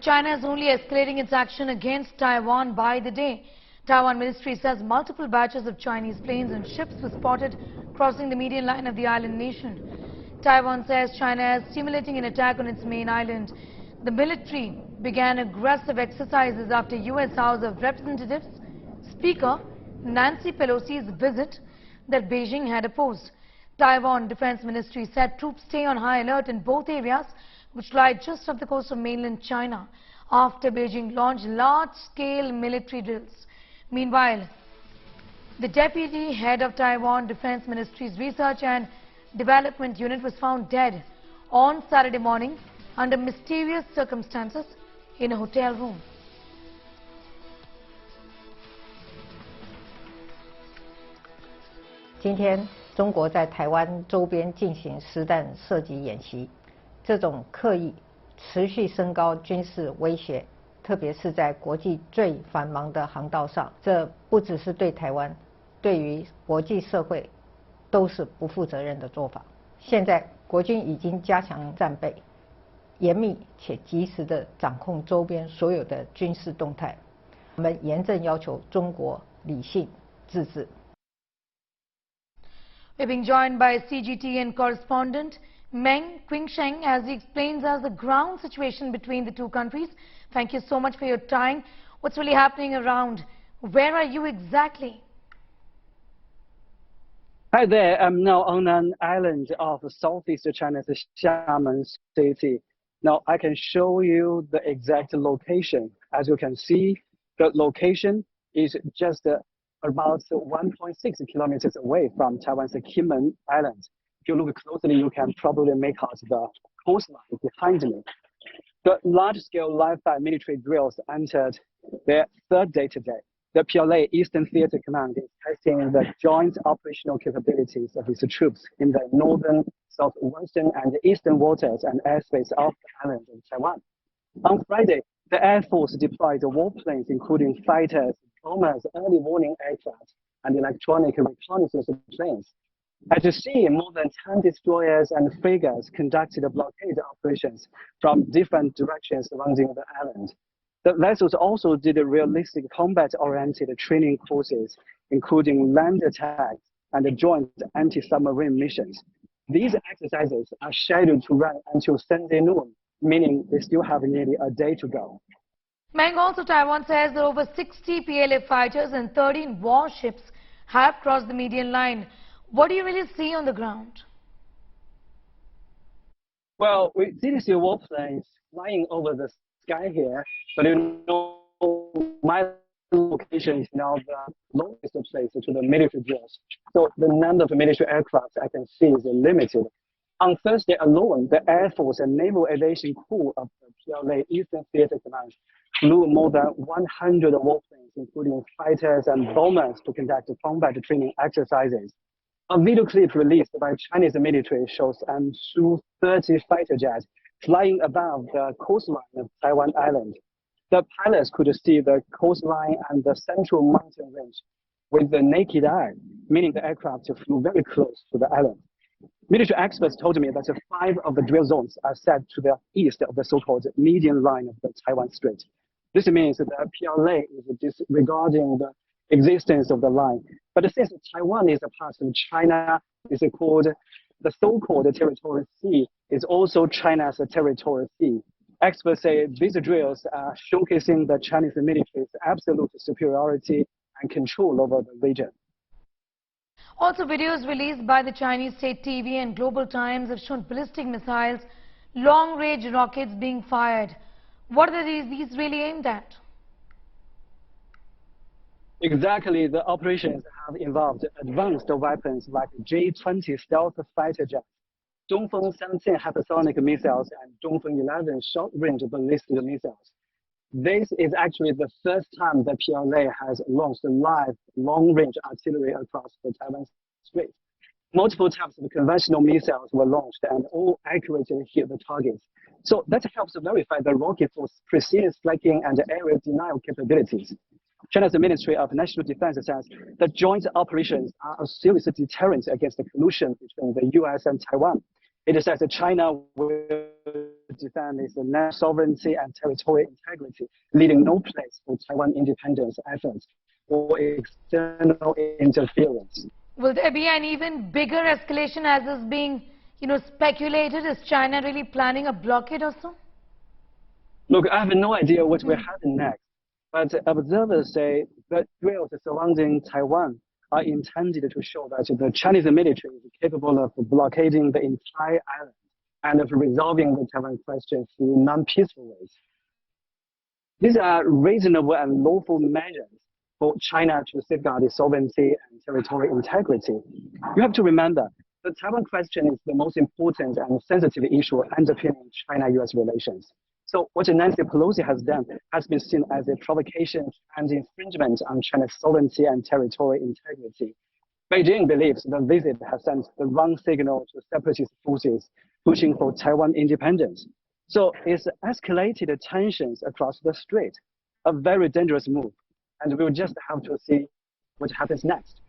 China is only escalating its action against Taiwan by the day. Taiwan ministry says multiple batches of Chinese planes and ships were spotted crossing the median line of the island nation. Taiwan says China is stimulating an attack on its main island. The military began aggressive exercises after U.S. House of Representatives Speaker Nancy Pelosi's visit that Beijing had opposed. Taiwan Defense Ministry said troops stay on high alert in both areas, which lie just off the coast of mainland China, after Beijing launched large-scale military drills. Meanwhile, the deputy head of Taiwan Defense Ministry's Research and Development Unit was found dead on Saturday morning under mysterious circumstances in a hotel room. 今天，中国在台湾周边进行实弹射击演习，这种刻意持续升高军事威胁，特别是在国际最繁忙的航道上，这不只是对台湾，对于国际社会都是不负责任的做法。现在，国军已经加强战备，严密且及时地掌控周边所有的军事动态。我们严正要求中国理性自治。 We're being joined by CGTN correspondent Meng Qingsheng as he explains us the ground situation between the two countries. Thank you so much for your time. What's really happening around? Where are you exactly? Hi there, I'm now on an island of southeast China's Xiamen city. Now I can show you the exact location. As you can see, the location is just about 1.6 kilometers away from Taiwan's Qingsheng Island. If you look closely, you can probably make out the coastline behind me. The large-scale live-fire military drills entered their third day today. The PLA Eastern Theater Command is testing the joint operational capabilities of its troops in the northern, southwestern, and eastern waters and airspace of the island of Taiwan. On Friday, the Air Force deployed warplanes, including fighters, bombers, early warning aircraft, and electronic reconnaissance planes. As you see, more than 10 destroyers and frigates conducted blockade operations from different directions surrounding the island. The vessels also did realistic combat-oriented training courses, including land attacks and joint anti-submarine missions. These exercises are scheduled to run until Sunday noon, meaning they still have nearly a day to go. Meng, also Taiwan says that over 60 PLA fighters and 13 warships have crossed the median line. What do you really see on the ground? Well, we did see warplanes flying over the sky here, but you know, my location is now the lowest place to the military drills. So the number of military aircraft I can see is limited. On Thursday alone, the Air Force and Naval Aviation Corps of the PLA Eastern Theater Command flew more than 100 warplanes, including fighters and bombers, to conduct combat training exercises. A video clip released by Chinese military shows Su-30 fighter jets flying above the coastline of Taiwan Island. The pilots could see the coastline and the central mountain range with the naked eye, meaning the aircraft flew very close to the island. Military experts told me that 5 of the drill zones are set to the east of the so-called median line of the Taiwan Strait. This means that the PLA is disregarding the existence of the line. But since Taiwan is a part of China, it's called the so-called territorial sea is also China's territorial sea. Experts say these drills are showcasing the Chinese military's absolute superiority and control over the region. Also, videos released by the Chinese state TV and Global Times have shown ballistic missiles, long-range rockets being fired. What are these really aimed at? Exactly, the operations have involved advanced weapons like J-20 stealth fighter jets, Zhongfeng 17 hypersonic missiles, and Zhongfeng 11 short-range ballistic missiles. This is actually the first time the PLA has launched live long-range artillery across the Taiwan Strait. Multiple types of conventional missiles were launched and all accurately hit the targets. So that helps verify the rocket force's precision striking and area denial capabilities. China's Ministry of National Defense says that joint operations are a serious deterrent against the collusion between the US and Taiwan. It says that China will defend its national sovereignty and territorial integrity, leaving no place for Taiwan independence efforts or external interference. Will there be an even bigger escalation as is being, speculated? Is China really planning a blockade or so? Look, I have no idea what will happen next, but observers say that drills surrounding Taiwan are intended to show that the Chinese military is capable of blockading the entire island and of resolving the Taiwan question through non-peaceful ways. These are reasonable and lawful measures for China to safeguard its sovereignty and territorial integrity. You have to remember, the Taiwan question is the most important and sensitive issue underpinning China-US relations. So what Nancy Pelosi has done has been seen as a provocation and infringement on China's sovereignty and territorial integrity. Beijing believes the visit has sent the wrong signal to separatist forces pushing for Taiwan independence. So it's escalated tensions across the strait, a very dangerous move. And we'll just have to see what happens next.